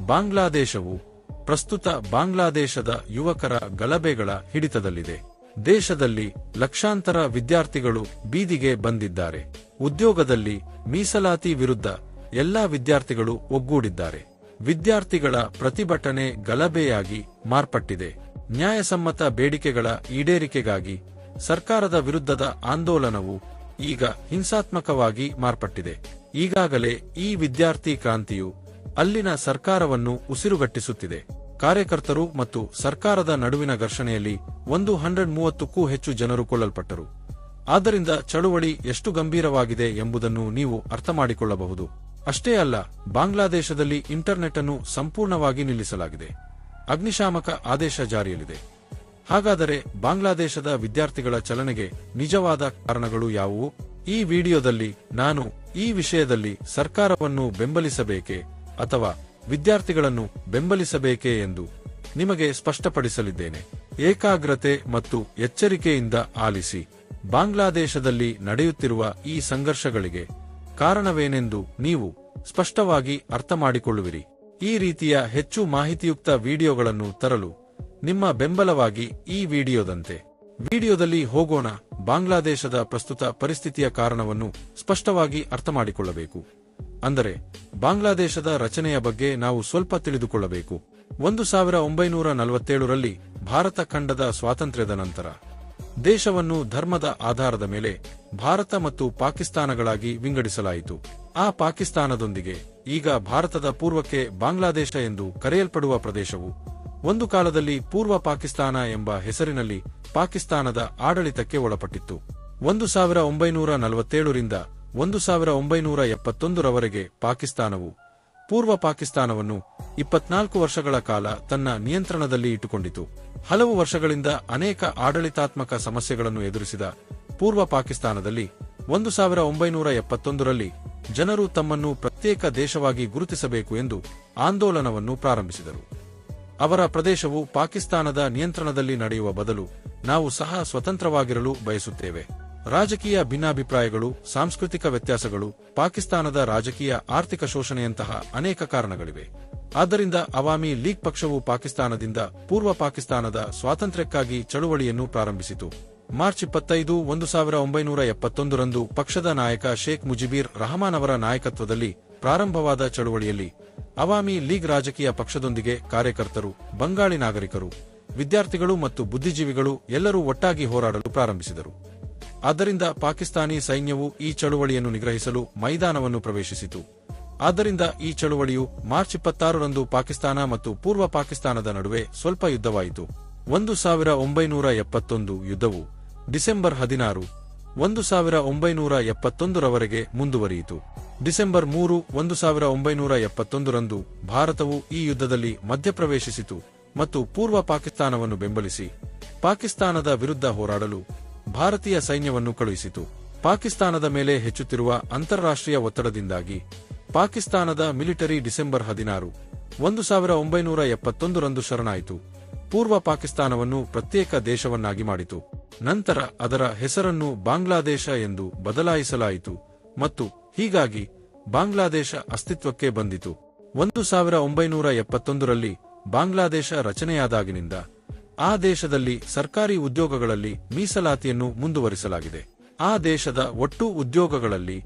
ಬಾಂಗ್ಲಾದೇಶವು ಪ್ರಸ್ತುತ ಬಾಂಗ್ಲಾದೇಶದ ಯುವಕರ ಗಲಭೆಗಳ ಹಿಡಿತದಲ್ಲಿದೆ. ದೇಶದಲ್ಲಿ ಲಕ್ಷಾಂತರ ವಿದ್ಯಾರ್ಥಿಗಳು ಬೀದಿಗೆ ಬಂದಿದ್ದಾರೆ. ಉದ್ಯೋಗದಲ್ಲಿ ಮೀಸಲಾತಿ ವಿರುದ್ಧ ಎಲ್ಲಾ ವಿದ್ಯಾರ್ಥಿಗಳು ಒಗ್ಗೂಡಿದ್ದಾರೆ. ವಿದ್ಯಾರ್ಥಿಗಳ ಪ್ರತಿಭಟನೆ ಗಲಭೆಯಾಗಿ ಮಾರ್ಪಟ್ಟಿದೆ. ನ್ಯಾಯಸಮ್ಮತ ಬೇಡಿಕೆಗಳ ಈಡೇರಿಕೆಗಾಗಿ ಸರ್ಕಾರದ ವಿರುದ್ಧದ ಆಂದೋಲನವು ಈಗ ಹಿಂಸಾತ್ಮಕವಾಗಿ ಮಾರ್ಪಟ್ಟಿದೆ. ಈಗಾಗಲೇ ಈ ವಿದ್ಯಾರ್ಥಿ ಕ್ರಾಂತಿಯು ಅಲ್ಲಿನ ಸರ್ಕಾರವನ್ನು ಉಸಿರುಗಟ್ಟಿಸುತ್ತಿದೆ. ಕಾರ್ಯಕರ್ತರು ಮತ್ತು ಸರ್ಕಾರದ ನಡುವಿನ ಘರ್ಷಣೆಯಲ್ಲಿ 130ಕ್ಕೂ ಹೆಚ್ಚು ಜನರು ಕೊಲ್ಲಲ್ಪಟ್ಟರು. ಆದ್ದರಿಂದ ಚಳುವಳಿ ಎಷ್ಟು ಗಂಭೀರವಾಗಿದೆ ಎಂಬುದನ್ನು ನೀವು ಅರ್ಥಮಾಡಿಕೊಳ್ಳಬಹುದು. ಅಷ್ಟೇ ಅಲ್ಲ, ಬಾಂಗ್ಲಾದೇಶದಲ್ಲಿ ಇಂಟರ್ನೆಟ್ ಅನ್ನು ಸಂಪೂರ್ಣವಾಗಿ ನಿಲ್ಲಿಸಲಾಗಿದೆ. ಅಗ್ನಿಶಾಮಕ ಆದೇಶ ಜಾರಿಯಲ್ಲಿದೆ. ಹಾಗಾದರೆ ಬಾಂಗ್ಲಾದೇಶದ ವಿದ್ಯಾರ್ಥಿಗಳ ಚಲನೆಗೆ ನಿಜವಾದ ಕಾರಣಗಳು ಯಾವುವು? ಈ ವಿಡಿಯೋದಲ್ಲಿ ನಾನು ಈ ವಿಷಯದಲ್ಲಿ ಸರ್ಕಾರವನ್ನು ಬೆಂಬಲಿಸಬೇಕೇ ಅಥವಾ ವಿದ್ಯಾರ್ಥಿಗಳನ್ನು ಬೆಂಬಲಿಸಬೇಕೇ ಎಂದು ನಿಮಗೆ ಸ್ಪಷ್ಟಪಡಿಸಲಿದ್ದೇನೆ. ಏಕಾಗ್ರತೆ ಮತ್ತು ಎಚ್ಚರಿಕೆಯಿಂದ ಆಲಿಸಿ. ಬಾಂಗ್ಲಾದೇಶದಲ್ಲಿ ನಡೆಯುತ್ತಿರುವ ಈ ಸಂಘರ್ಷಗಳಿಗೆ ಕಾರಣವೇನೆಂದು ನೀವು ಸ್ಪಷ್ಟವಾಗಿ ಅರ್ಥಮಾಡಿಕೊಳ್ಳುವಿರಿ. ಈ ರೀತಿಯ ಹೆಚ್ಚು ಮಾಹಿತಿಯುಕ್ತ ವಿಡಿಯೋಗಳನ್ನು ತರಲು ನಿಮ್ಮ ಬೆಂಬಲವಾಗಿ ಈ ವಿಡಿಯೋದಲ್ಲಿ ಹೋಗೋಣ. ಬಾಂಗ್ಲಾದೇಶದ ಪ್ರಸ್ತುತ ಪರಿಸ್ಥಿತಿಯ ಕಾರಣವನ್ನು ಸ್ಪಷ್ಟವಾಗಿ ಅರ್ಥಮಾಡಿಕೊಳ್ಳಬೇಕು. ಅಂದರೆ ಬಾಂಗ್ಲಾದೇಶದ ರಚನೆಯ ಬಗ್ಗೆ ನಾವು ಸ್ವಲ್ಪ ತಿಳಿದುಕೊಳ್ಳಬೇಕು. 1947ರಲ್ಲಿ ಭಾರತ ಖಂಡದ ಸ್ವಾತಂತ್ರ್ಯದ ನಂತರ ದೇಶವನ್ನು ಧರ್ಮದ ಆಧಾರದ ಮೇಲೆ ಭಾರತ ಮತ್ತು ಪಾಕಿಸ್ತಾನಗಳಾಗಿ ವಿಂಗಡಿಸಲಾಯಿತು. ಆ ಪಾಕಿಸ್ತಾನದೊಂದಿಗೆ ಈಗ ಭಾರತದ ಪೂರ್ವಕ್ಕೆ ಬಾಂಗ್ಲಾದೇಶ ಎಂದು ಕರೆಯಲ್ಪಡುವ ಪ್ರದೇಶವು ಒಂದು ಕಾಲದಲ್ಲಿ ಪೂರ್ವ ಪಾಕಿಸ್ತಾನ ಎಂಬ ಹೆಸರಿನಲ್ಲಿ ಪಾಕಿಸ್ತಾನದ ಆಡಳಿತಕ್ಕೆ ಒಳಪಟ್ಟಿತ್ತು. 1947ರಿಂದ 1971ರವರೆಗೆ ಪಾಕಿಸ್ತಾನವು ಪೂರ್ವ ಪಾಕಿಸ್ತಾನವನ್ನು 24 ವರ್ಷಗಳ ಕಾಲ ತನ್ನ ನಿಯಂತ್ರಣದಲ್ಲಿ ಇಟ್ಟುಕೊಂಡಿತು. ಹಲವು ವರ್ಷಗಳಿಂದ ಅನೇಕ ಆಡಳಿತಾತ್ಮಕ ಸಮಸ್ಯೆಗಳನ್ನು ಎದುರಿಸಿದ ಪೂರ್ವ ಪಾಕಿಸ್ತಾನದಲ್ಲಿ 1971ರಲ್ಲಿ ಜನರು ತಮ್ಮನ್ನು ಪ್ರತ್ಯೇಕ ದೇಶವಾಗಿ ಗುರುತಿಸಬೇಕು ಎಂದು ಆಂದೋಲನವನ್ನು ಪ್ರಾರಂಭಿಸಿದರು. ಅವರ ಪ್ರದೇಶವು ಪಾಕಿಸ್ತಾನದ ನಿಯಂತ್ರಣದಲ್ಲಿ ನಡೆಯುವ ಬದಲು ನಾವು ಸಹ ಸ್ವತಂತ್ರವಾಗಿರಲು ಬಯಸುತ್ತೇವೆ. ರಾಜಕೀಯ ಭಿನ್ನಾಭಿಪ್ರಾಯಗಳು, ಸಾಂಸ್ಕೃತಿಕ ವ್ಯತ್ಯಾಸಗಳು, ಪಾಕಿಸ್ತಾನದ ರಾಜಕೀಯ ಆರ್ಥಿಕ ಶೋಷಣೆಯಂತಹ ಅನೇಕ ಕಾರಣಗಳಿವೆ. ಆದ್ದರಿಂದ ಅವಾಮಿ ಲೀಗ್ ಪಕ್ಷವು ಪಾಕಿಸ್ತಾನದಿಂದ ಪೂರ್ವ ಪಾಕಿಸ್ತಾನದ ಸ್ವಾತಂತ್ರ್ಯಕ್ಕಾಗಿ ಚಳುವಳಿಯನ್ನು ಪ್ರಾರಂಭಿಸಿತು. ಮಾರ್ಚ್ 25, 1971ರಂದು ಪಕ್ಷದ ನಾಯಕ ಶೇಖ್ ಮುಜಿಬುರ್ ರಹಮಾನ್ ಅವರ ನಾಯಕತ್ವದಲ್ಲಿ ಪ್ರಾರಂಭವಾದ ಚಳುವಳಿಯಲ್ಲಿ ಅವಾಮಿ ಲೀಗ್ ರಾಜಕೀಯ ಪಕ್ಷದೊಂದಿಗೆ ಕಾರ್ಯಕರ್ತರು, ಬಂಗಾಳಿ ನಾಗರಿಕರು, ವಿದ್ಯಾರ್ಥಿಗಳು ಮತ್ತು ಬುದ್ಧಿಜೀವಿಗಳು ಎಲ್ಲರೂ ಒಟ್ಟಾಗಿ ಹೋರಾಡಲು ಪ್ರಾರಂಭಿಸಿದರು. ಆದ್ದರಿಂದ ಪಾಕಿಸ್ತಾನಿ ಸೈನ್ಯವು ಈ ಚಳುವಳಿಯನ್ನು ನಿಗ್ರಹಿಸಲು ಮೈದಾನವನ್ನು ಪ್ರವೇಶಿಸಿತು. ಆದ್ದರಿಂದ ಈ ಚಳುವಳಿಯು ಮಾರ್ಚ್ 26ರಂದು ಪಾಕಿಸ್ತಾನ ಮತ್ತು ಪೂರ್ವ ಪಾಕಿಸ್ತಾನದ ನಡುವೆ ಸ್ವಲ್ಪ ಯುದ್ಧವಾಯಿತು. 1971 ಯುದ್ಧವು ಡಿಸೆಂಬರ್ 16, 1971ರವರೆಗೆ ಮುಂದುವರಿಯಿತು. ಡಿಸೆಂಬರ್ 3, 1971ರಂದು ಭಾರತವು ಈ ಯುದ್ಧದಲ್ಲಿ ಮಧ್ಯಪ್ರವೇಶಿಸಿತು ಮತ್ತು ಪೂರ್ವ ಪಾಕಿಸ್ತಾನವನ್ನು ಬೆಂಬಲಿಸಿ ಪಾಕಿಸ್ತಾನದ ವಿರುದ್ಧ ಹೋರಾಡಲು ಭಾರತೀಯ ಸೈನ್ಯವನ್ನು ಕಳುಹಿಸಿತು. ಪಾಕಿಸ್ತಾನದ ಮೇಲೆ ಹೆಚ್ಚುತ್ತಿರುವ ಅಂತಾರಾಷ್ಟ್ರೀಯ ಒತ್ತಡದಿಂದಾಗಿ ಪಾಕಿಸ್ತಾನದ ಮಿಲಿಟರಿ ಡಿಸೆಂಬರ್ 16, 1971ರಂದು ಶರಣಾಯಿತು. ಪೂರ್ವ ಪಾಕಿಸ್ತಾನವನ್ನು ಪ್ರತ್ಯೇಕ ದೇಶವನ್ನಾಗಿ ಮಾಡಿತು. ನಂತರ ಅದರ ಹೆಸರನ್ನು ಬಾಂಗ್ಲಾದೇಶ ಎಂದು ಬದಲಾಯಿಸಲಾಯಿತು ಮತ್ತು ಹೀಗಾಗಿ ಬಾಂಗ್ಲಾದೇಶ ಅಸ್ತಿತ್ವಕ್ಕೆ ಬಂದಿತು. 1971ರಲ್ಲಿ ಬಾಂಗ್ಲಾದೇಶ ರಚನೆಯಾದಾಗಿನಿಂದ ಆ ದೇಶದಲ್ಲಿ ಸರ್ಕಾರಿ ಉದ್ಯೋಗಗಳಲ್ಲಿ ಮೀಸಲಾತಿಯನ್ನು ಮುಂದುವರಿಸಲಾಗಿದೆ. ಆ ದೇಶದ ಒಟ್ಟು ಉದ್ಯೋಗಗಳಲ್ಲಿ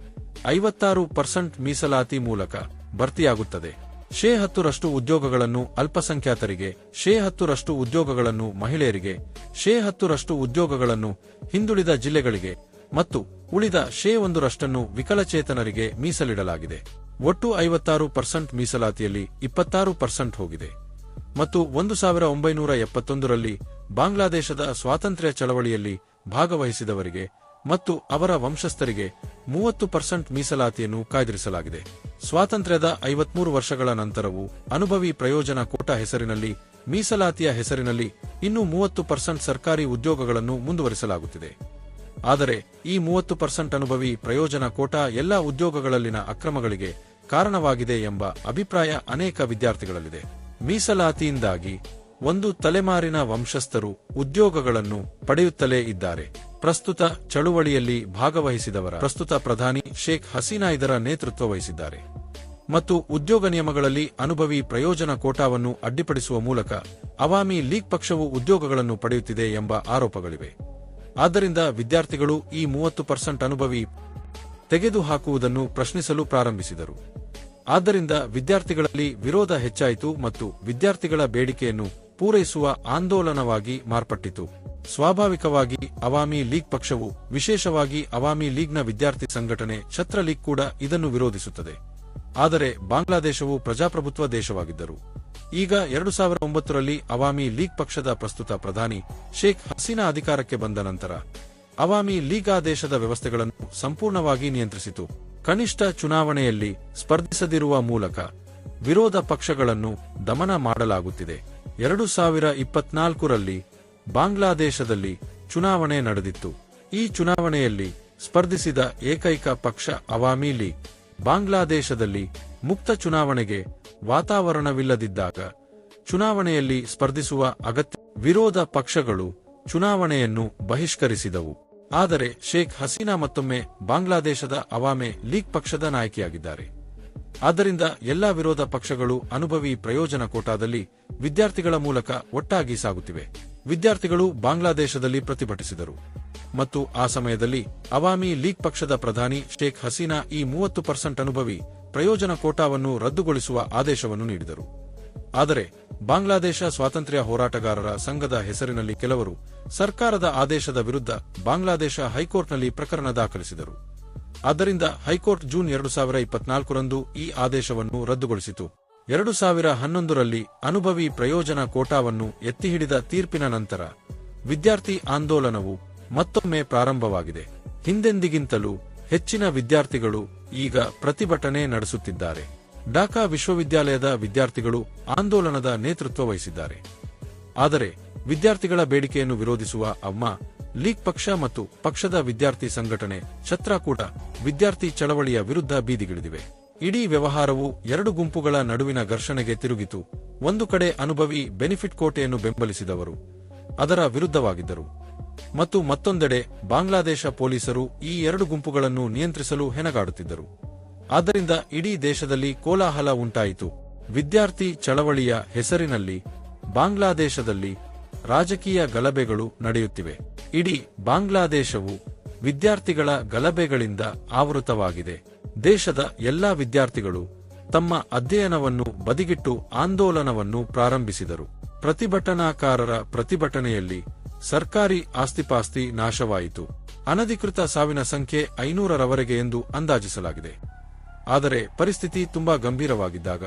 56% ಮೀಸಲಾತಿ ಮೂಲಕ ಭರ್ತಿಯಾಗುತ್ತದೆ. 10% ಉದ್ಯೋಗಗಳನ್ನು ಅಲ್ಪಸಂಖ್ಯಾತರಿಗೆ, 10% ಉದ್ಯೋಗಗಳನ್ನು ಮಹಿಳೆಯರಿಗೆ, 10% ಉದ್ಯೋಗಗಳನ್ನು ಹಿಂದುಳಿದ ಜಿಲ್ಲೆಗಳಿಗೆ ಮತ್ತು ಉಳಿದ 1% ವಿಕಲಚೇತನರಿಗೆ ಮೀಸಲಿಡಲಾಗಿದೆ. ಒಟ್ಟು 56% ಮೀಸಲಾತಿಯಲ್ಲಿ 26% ಹೋಗಿದೆ. ಮತ್ತು 1971ರಲ್ಲಿ ಬಾಂಗ್ಲಾದೇಶದ ಸ್ವಾತಂತ್ರ್ಯ ಚಳವಳಿಯಲ್ಲಿ ಭಾಗವಹಿಸಿದವರಿಗೆ ಮತ್ತು ಅವರ ವಂಶಸ್ಥರಿಗೆ 30% ಮೀಸಲಾತಿಯನ್ನು ಕಾಯ್ದಿರಿಸಲಾಗಿದೆ. ಸ್ವಾತಂತ್ರ್ಯದ 53 ವರ್ಷಗಳ ನಂತರವೂ ಅನುಭವಿ ಪ್ರಯೋಜನ ಕೋಟಾ ಹೆಸರಿನಲ್ಲಿ ಮೀಸಲಾತಿಯ ಹೆಸರಿನಲ್ಲಿ ಇನ್ನೂ 30% ಸರ್ಕಾರಿ ಉದ್ಯೋಗಗಳನ್ನು ಮುಂದುವರಿಸಲಾಗುತ್ತಿದೆ. ಆದರೆ ಈ 30% ಅನುಭವಿ ಪ್ರಯೋಜನ ಕೋಟಾ ಎಲ್ಲಾ ಉದ್ಯೋಗಗಳಲ್ಲಿನ ಅಕ್ರಮಗಳಿಗೆ ಕಾರಣವಾಗಿದೆ ಎಂಬ ಅಭಿಪ್ರಾಯ ಅನೇಕ ವಿದ್ಯಾರ್ಥಿಗಳಲ್ಲಿದೆ. ಮೀಸಲಾತಿಯಿಂದಾಗಿ ಒಂದು ತಲೆಮಾರಿನ ವಂಶಸ್ಥರು ಉದ್ಯೋಗಗಳನ್ನು ಪಡೆಯುತ್ತಲೇ ಇದ್ದಾರೆ. ಪ್ರಸ್ತುತ ಚಳುವಳಿಯಲ್ಲಿ ಭಾಗವಹಿಸಿದವರ ಪ್ರಸ್ತುತ ಪ್ರಧಾನಿ ಶೇಖ್ ಹಸೀನಾ ಇದರ ನೇತೃತ್ವ ವಹಿಸಿದ್ದಾರೆ. ಮತ್ತು ಉದ್ಯೋಗ ನಿಯಮಗಳಲ್ಲಿ ಅನುಭವಿ ಪ್ರಯೋಜನ ಕೋಟಾವನ್ನು ಅಡ್ಡಿಪಡಿಸುವ ಮೂಲಕ ಅವಾಮಿ ಲೀಗ್ ಪಕ್ಷವು ಉದ್ಯೋಗಗಳನ್ನು ಪಡೆಯುತ್ತಿದೆ ಎಂಬ ಆರೋಪಗಳಿವೆ. ಆದ್ದರಿಂದ ವಿದ್ಯಾರ್ಥಿಗಳು ಈ 30% ಅನುಭವಿ ತೆಗೆದುಹಾಕುವುದನ್ನು ಪ್ರಶ್ನಿಸಲು ಪ್ರಾರಂಭಿಸಿದರು. ಆದ್ದರಿಂದ ವಿದ್ಯಾರ್ಥಿಗಳಲ್ಲಿ ವಿರೋಧ ಹೆಚ್ಚಾಯಿತು ಮತ್ತು ವಿದ್ಯಾರ್ಥಿಗಳ ಬೇಡಿಕೆಯನ್ನು ಪೂರೈಸುವ ಆಂದೋಲನವಾಗಿ ಮಾರ್ಪಟ್ಟಿತು. ಸ್ವಾಭಾವಿಕವಾಗಿ ಅವಾಮಿ ಲೀಗ್ ಪಕ್ಷವು, ವಿಶೇಷವಾಗಿ ಅವಾಮಿ ಲೀಗ್ನ ವಿದ್ಯಾರ್ಥಿ ಸಂಘಟನೆ ಛತ್ರ ಲೀಗ್ ಕೂಡ ಇದನ್ನು ವಿರೋಧಿಸುತ್ತದೆ. ಆದರೆ ಬಾಂಗ್ಲಾದೇಶವು ಪ್ರಜಾಪ್ರಭುತ್ವ ದೇಶವಾಗಿದ್ದರು. ಈಗ 2009ರಲ್ಲಿ ಅವಾಮಿ ಲೀಗ್ ಪಕ್ಷದ ಪ್ರಸ್ತುತ ಪ್ರಧಾನಿ ಶೇಖ್ ಹಸೀನಾ ಅಧಿಕಾರಕ್ಕೆ ಬಂದ ನಂತರ ಅವಾಮಿ ಲೀಗ್ ಆ ದೇಶದ ವ್ಯವಸ್ಥೆಗಳನ್ನು ಸಂಪೂರ್ಣವಾಗಿ ನಿಯಂತ್ರಿಸಿತು. ಕನಿಷ್ಠ ಚುನಾವಣೆಯಲ್ಲಿ ಸ್ಪರ್ಧಿಸದಿರುವ ಮೂಲಕ ವಿರೋಧ ಪಕ್ಷಗಳನ್ನು ದಮನ ಮಾಡಲಾಗುತ್ತಿದೆ. 2024ರಲ್ಲಿ ಬಾಂಗ್ಲಾದೇಶದಲ್ಲಿ ಚುನಾವಣೆ ನಡೆದಿತ್ತು. ಈ ಚುನಾವಣೆಯಲ್ಲಿ ಸ್ಪರ್ಧಿಸಿದ ಏಕೈಕ ಪಕ್ಷ ಅವಾಮಿ ಲೀಗ್. ಬಾಂಗ್ಲಾದೇಶದಲ್ಲಿ ಮುಕ್ತ ಚುನಾವಣೆಗೆ ವಾತಾವರಣವಿಲ್ಲದಿದ್ದಾಗ ಚುನಾವಣೆಯಲ್ಲಿ ಸ್ಪರ್ಧಿಸುವ ಅಗತ್ಯ ವಿರೋಧ ಪಕ್ಷಗಳು ಚುನಾವಣೆಯನ್ನು ಬಹಿಷ್ಕರಿಸಿದವು. ಆದರೆ ಶೇಖ್ ಹಸೀನಾ ಮತ್ತೊಮ್ಮೆ ಬಾಂಗ್ಲಾದೇಶದ ಅವಾಮಿ ಲೀಗ್ ಪಕ್ಷದ ನಾಯಕಿಯಾಗಿದ್ದಾರೆ. ಆದ್ದರಿಂದ ಎಲ್ಲಾ ವಿರೋಧ ಪಕ್ಷಗಳು ಅನುಭವಿ ಪ್ರಯೋಜನ ಕೋಟಾದಲ್ಲಿ ವಿದ್ಯಾರ್ಥಿಗಳ ಮೂಲಕ ಒಟ್ಟಾಗಿ ಸಾಗುತ್ತಿವೆ. ವಿದ್ಯಾರ್ಥಿಗಳು ಬಾಂಗ್ಲಾದೇಶದಲ್ಲಿ ಪ್ರತಿಭಟಿಸಿದರು ಮತ್ತು ಆ ಸಮಯದಲ್ಲಿ ಅವಾಮಿ ಲೀಗ್ ಪಕ್ಷದ ಪ್ರಧಾನಿ ಶೇಖ್ ಹಸೀನಾ ಈ 30% ಅನುಭವಿ ಪ್ರಯೋಜನ ಕೋಟಾವನ್ನು ರದ್ದುಗೊಳಿಸುವ ಆದೇಶವನ್ನು ನೀಡಿದರು. ಆದರೆ ಬಾಂಗ್ಲಾದೇಶ ಸ್ವಾತಂತ್ರ್ಯ ಹೋರಾಟಗಾರರ ಸಂಘದ ಹೆಸರಿನಲ್ಲಿ ಕೆಲವರು ಸರ್ಕಾರದ ಆದೇಶದ ವಿರುದ್ಧ ಬಾಂಗ್ಲಾದೇಶ ಹೈಕೋರ್ಟ್ನಲ್ಲಿ ಪ್ರಕರಣ ದಾಖಲಿಸಿದರು. ಆದ್ದರಿಂದ ಹೈಕೋರ್ಟ್ ಜೂನ್ 2024ರಂದು ಈ ಆದೇಶವನ್ನು ರದ್ದುಗೊಳಿಸಿತು. 2011ರಲ್ಲಿ ಅನುಭವಿ ಪ್ರಯೋಜನ ಕೋಟಾವನ್ನು ಎತ್ತಿಹಿಡಿದ ತೀರ್ಪಿನ ನಂತರ ವಿದ್ಯಾರ್ಥಿ ಆಂದೋಲನವು ಮತ್ತೊಮ್ಮೆ ಪ್ರಾರಂಭವಾಗಿದೆ. ಹಿಂದೆಂದಿಗಿಂತಲೂ ಹೆಚ್ಚಿನ ವಿದ್ಯಾರ್ಥಿಗಳು ಈಗ ಪ್ರತಿಭಟನೆ ನಡೆಸುತ್ತಿದ್ದಾರೆ. ಢಾಕಾ ವಿಶ್ವವಿದ್ಯಾಲಯದ ವಿದ್ಯಾರ್ಥಿಗಳು ಆಂದೋಲನದ ನೇತೃತ್ವ ವಹಿಸಿದ್ದಾರೆ. ಆದರೆ ವಿದ್ಯಾರ್ಥಿಗಳ ಬೇಡಿಕೆಯನ್ನು ವಿರೋಧಿಸುವ ಅವ್ಮಾ ಲೀಗ್ ಪಕ್ಷ ಮತ್ತು ಪಕ್ಷದ ವಿದ್ಯಾರ್ಥಿ ಸಂಘಟನೆ ಛತ್ರ ಕೂಡ ವಿದ್ಯಾರ್ಥಿ ಚಳವಳಿಯ ವಿರುದ್ಧ ಬೀದಿಗಿಳಿದಿವೆ. ಇಡೀ ವ್ಯವಹಾರವು ಎರಡು ಗುಂಪುಗಳ ನಡುವಿನ ಘರ್ಷಣೆಗೆ ತಿರುಗಿತು. ಒಂದು ಕಡೆ ಅನುಭವಿ ಬೆನಿಫಿಟ್ ಕೋಟೆಯನ್ನು ಬೆಂಬಲಿಸಿದವರು ಅದರ ವಿರುದ್ಧವಾಗಿದ್ದರು ಮತ್ತು ಮತ್ತೊಂದೆಡೆ ಬಾಂಗ್ಲಾದೇಶ ಪೊಲೀಸರು ಈ ಎರಡು ಗುಂಪುಗಳನ್ನು ನಿಯಂತ್ರಿಸಲು ಹೆಣಗಾಡುತ್ತಿದ್ದರು. ಆದ್ದರಿಂದ ಇಡೀ ದೇಶದಲ್ಲಿ ಕೋಲಾಹಲ ಉಂಟಾಯಿತು. ವಿದ್ಯಾರ್ಥಿ ಚಳವಳಿಯ ಹೆಸರಿನಲ್ಲಿ ಬಾಂಗ್ಲಾದೇಶದಲ್ಲಿ ರಾಜಕೀಯ ಗಲಭೆಗಳು ನಡೆಯುತ್ತಿವೆ. ಇಡೀ ಬಾಂಗ್ಲಾದೇಶವು ವಿದ್ಯಾರ್ಥಿಗಳ ಗಲಭೆಗಳಿಂದ ಆವೃತವಾಗಿದೆ. ದೇಶದ ಎಲ್ಲಾ ವಿದ್ಯಾರ್ಥಿಗಳು ತಮ್ಮ ಅಧ್ಯಯನವನ್ನು ಬದಿಗಿಟ್ಟು ಆಂದೋಲನವನ್ನು ಪ್ರಾರಂಭಿಸಿದರು. ಪ್ರತಿಭಟನಾಕಾರರ ಪ್ರತಿಭಟನೆಯಲ್ಲಿ ಸರ್ಕಾರಿ ಆಸ್ತಿಪಾಸ್ತಿ ನಾಶವಾಯಿತು. ಅನಧಿಕೃತ ಸಾವಿನ ಸಂಖ್ಯೆ 500ರವರೆಗೆ ಎಂದು ಅಂದಾಜಿಸಲಾಗಿದೆ. ಆದರೆ ಪರಿಸ್ಥಿತಿ ತುಂಬಾ ಗಂಭೀರವಾಗಿದ್ದಾಗ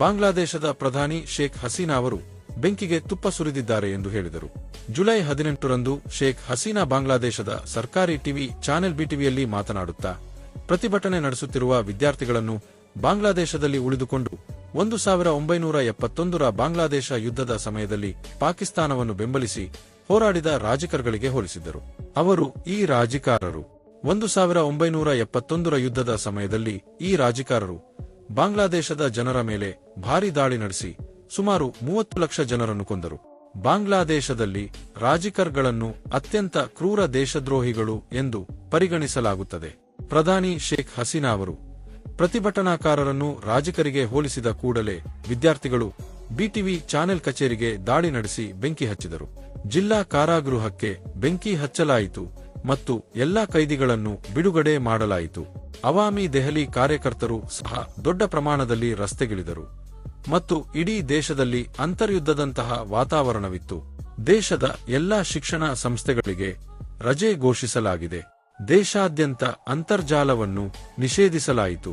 ಬಾಂಗ್ಲಾದೇಶದ ಪ್ರಧಾನಿ ಶೇಖ್ ಹಸೀನಾ ಅವರು ಬೆಂಕಿಗೆ ತುಪ್ಪ ಸುರಿದಿದ್ದಾರೆ ಎಂದು ಹೇಳಿದರು. ಜುಲೈ 18ರಂದು ಶೇಖ್ ಹಸೀನಾ ಬಾಂಗ್ಲಾದೇಶದ ಸರ್ಕಾರಿ ಟಿವಿ ಚಾನೆಲ್ ಬಿಟಿವಿಯಲ್ಲಿ ಮಾತನಾಡುತ್ತಾ ಪ್ರತಿಭಟನೆ ನಡೆಸುತ್ತಿರುವ ವಿದ್ಯಾರ್ಥಿಗಳನ್ನು ಬಾಂಗ್ಲಾದೇಶದಲ್ಲಿ ಉಳಿದುಕೊಂಡು 1971ರ ಬಾಂಗ್ಲಾದೇಶ ಯುದ್ಧದ ಸಮಯದಲ್ಲಿ ಪಾಕಿಸ್ತಾನವನ್ನು ಬೆಂಬಲಿಸಿ ಹೋರಾಡಿದ ರಾಜಕಾರಗಳಿಗೆ ಹೋಲಿಸಿದ್ದರು. ಅವರು ಈ ರಾಜಕಾರರು 1971ರ ಯುದ್ಧದ ಸಮಯದಲ್ಲಿ ಈ ರಾಜಕಾರರು ಬಾಂಗ್ಲಾದೇಶದ ಜನರ ಮೇಲೆ ಭಾರೀ ದಾಳಿ ನಡೆಸಿ ಸುಮಾರು 30 ಲಕ್ಷ ಜನರನ್ನು ಕೊಂದರು. ಬಾಂಗ್ಲಾದೇಶದಲ್ಲಿ ರಾಜಕಾರಗಳನ್ನು ಅತ್ಯಂತ ಕ್ರೂರ ದೇಶದ್ರೋಹಿಗಳು ಎಂದು ಪರಿಗಣಿಸಲಾಗುತ್ತದೆ. ಪ್ರಧಾನಿ ಶೇಖ್ ಹಸೀನಾ ಅವರು ಪ್ರತಿಭಟನಾಕಾರರನ್ನು ರಾಜಕರಿಗೆ ಹೋಲಿಸಿದ ಕೂಡಲೇ ವಿದ್ಯಾರ್ಥಿಗಳು ಬಿಟಿವಿ ಚಾನೆಲ್ ಕಚೇರಿಗೆ ದಾಳಿ ನಡೆಸಿ ಬೆಂಕಿ ಹಚ್ಚಿದರು. ಜಿಲ್ಲಾ ಕಾರಾಗೃಹಕ್ಕೆ ಬೆಂಕಿ ಹಚ್ಚಲಾಯಿತು ಮತ್ತು ಎಲ್ಲಾ ಕೈದಿಗಳನ್ನು ಬಿಡುಗಡೆ ಮಾಡಲಾಯಿತು. ಅವಾಮಿ ದೆಹಲಿ ಕಾರ್ಯಕರ್ತರು ಸಹ ದೊಡ್ಡ ಪ್ರಮಾಣದಲ್ಲಿ ರಸ್ತೆಗಿಳಿದರು ಮತ್ತು ಇಡೀ ದೇಶದಲ್ಲಿ ಅಂತರ್ಯುದ್ಧದಂತಹ ವಾತಾವರಣವಿತ್ತು. ದೇಶದ ಎಲ್ಲಾ ಶಿಕ್ಷಣ ಸಂಸ್ಥೆಗಳಿಗೆ ರಜೆ ಘೋಷಿಸಲಾಗಿದೆ. ದೇಶಾದ್ಯಂತ ಅಂತರ್ಜಾಲವನ್ನು ನಿಷೇಧಿಸಲಾಯಿತು.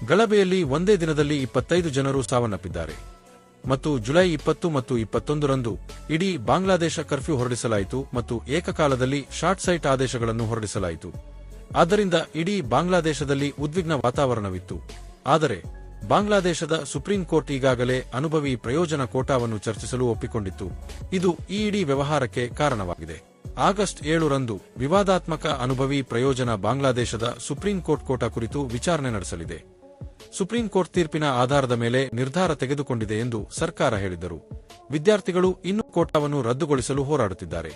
ಗಲಭೆಯಲ್ಲಿ ಒಂದೇ ದಿನದಲ್ಲಿ 25 ಜನರು ಸಾವನ್ನಪ್ಪಿದ್ದಾರೆ ಮತ್ತು ಜುಲೈ 20 ಮತ್ತು 21ರಂದು ಇಡೀ ಬಾಂಗ್ಲಾದೇಶ ಕರ್ಫ್ಯೂ ಹೊರಡಿಸಲಾಯಿತು ಮತ್ತು ಏಕಕಾಲದಲ್ಲಿ ಶಾರ್ಟ್ ಸೈಟ್ ಆದೇಶಗಳನ್ನು ಹೊರಡಿಸಲಾಯಿತು. ಆದ್ದರಿಂದ ಇಡೀ ಬಾಂಗ್ಲಾದೇಶದಲ್ಲಿ ಉದ್ವಿಗ್ನ ವಾತಾವರಣವಿತ್ತು. ಆದರೆ ಬಾಂಗ್ಲಾದೇಶದ ಸುಪ್ರೀಂ ಕೋರ್ಟ್ ಈಗಾಗಲೇ ಅನುಭವಿ ಪ್ರಯೋಜನ ಕೋಟಾವನ್ನು ಚರ್ಚಿಸಲು ಒಪ್ಪಿಕೊಂಡಿತ್ತು. ಇದು ಈ ಇಡೀ ವ್ಯವಹಾರಕ್ಕೆ ಕಾರಣವಾಗಿದೆ. ಆಗಸ್ಟ್ 7ರಂದು ವಿವಾದಾತ್ಮಕ ಅನುಭವಿ ಪ್ರಯೋಜನ ಬಾಂಗ್ಲಾದೇಶದ ಸುಪ್ರೀಂ ಕೋರ್ಟ್ ಕೋಟಾ ಕುರಿತು ವಿಚಾರಣೆ ನಡೆಸಲಿದೆ. ಸುಪ್ರೀಂ ಕೋರ್ಟ್ ತೀರ್ಪಿನ ಆಧಾರದ ಮೇಲೆ ನಿರ್ಧಾರ ತೆಗೆದುಕೊಂಡಿದೆ ಎಂದು ಸರ್ಕಾರ ಹೇಳಿದ್ದರು. ವಿದ್ಯಾರ್ಥಿಗಳು ಇನ್ನೂ ಕೋಟಾವನ್ನು ರದ್ದುಗೊಳಿಸಲು ಹೋರಾಡುತ್ತಿದ್ದಾರೆ.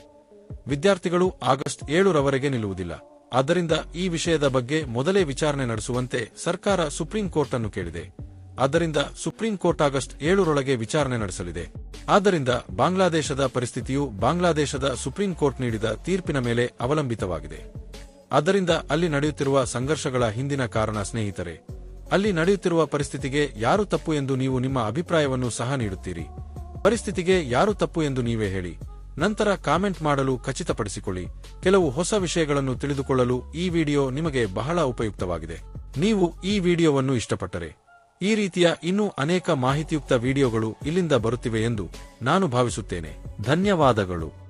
ವಿದ್ಯಾರ್ಥಿಗಳು ಆಗಸ್ಟ್ 7ರವರೆಗೆ ನಿಲ್ಲುವುದಿಲ್ಲ. ಆದ್ದರಿಂದ ಈ ವಿಷಯದ ಬಗ್ಗೆ ಮೊದಲೇ ವಿಚಾರಣೆ ನಡೆಸುವಂತೆ ಸರ್ಕಾರ ಸುಪ್ರೀಂ ಕೋರ್ಟ್ ಅನ್ನು ಕೇಳಿದೆ. ಆದ್ದರಿಂದ ಸುಪ್ರೀಂ ಕೋರ್ಟ್ ಆಗಸ್ಟ್ 7ರೊಳಗೆ ವಿಚಾರಣೆ ನಡೆಸಲಿದೆ. ಆದ್ದರಿಂದ ಬಾಂಗ್ಲಾದೇಶದ ಪರಿಸ್ಥಿತಿಯು ಬಾಂಗ್ಲಾದೇಶದ ಸುಪ್ರೀಂ ಕೋರ್ಟ್ ನೀಡಿದ ತೀರ್ಪಿನ ಮೇಲೆ ಅವಲಂಬಿತವಾಗಿದೆ. ಆದ್ದರಿಂದ ಅಲ್ಲಿ ನಡೆಯುತ್ತಿರುವ ಸಂಘರ್ಷಗಳ ಹಿಂದಿನ ಕಾರಣ ಸ್ನೇಹಿತರೆ, ಅಲ್ಲಿ ನಡೆಯುತ್ತಿರುವ ಪರಿಸ್ಥಿತಿಗೆ ಯಾರು ತಪ್ಪು ಎಂದು ನೀವು ನಿಮ್ಮ ಅಭಿಪ್ರಾಯವನ್ನು ಸಹ ನೀಡುತ್ತೀರಿ. ಪರಿಸ್ಥಿತಿಗೆ ಯಾರು ತಪ್ಪು ಎಂದು ನೀವೇ ಹೇಳಿ. ನಂತರ ಕಾಮೆಂಟ್ ಮಾಡಲು ಖಚಿತಪಡಿಸಿಕೊಳ್ಳಿ. ಕೆಲವು ಹೊಸ ವಿಷಯಗಳನ್ನು ತಿಳಿದುಕೊಳ್ಳಲು ಈ ವಿಡಿಯೋ ನಿಮಗೆ ಬಹಳ ಉಪಯುಕ್ತವಾಗಿದೆ. ನೀವು ಈ ವಿಡಿಯೋವನ್ನು ಇಷ್ಟಪಟ್ಟರೆ ಈ ರೀತಿಯ ಇನ್ನೂ ಅನೇಕ ಮಾಹಿತಿಯುಕ್ತ ವಿಡಿಯೋಗಳು ಇಲ್ಲಿಂದ ಬರುತ್ತಿವೆ ಎಂದು ನಾನು ಭಾವಿಸುತ್ತೇನೆ. ಧನ್ಯವಾದಗಳು.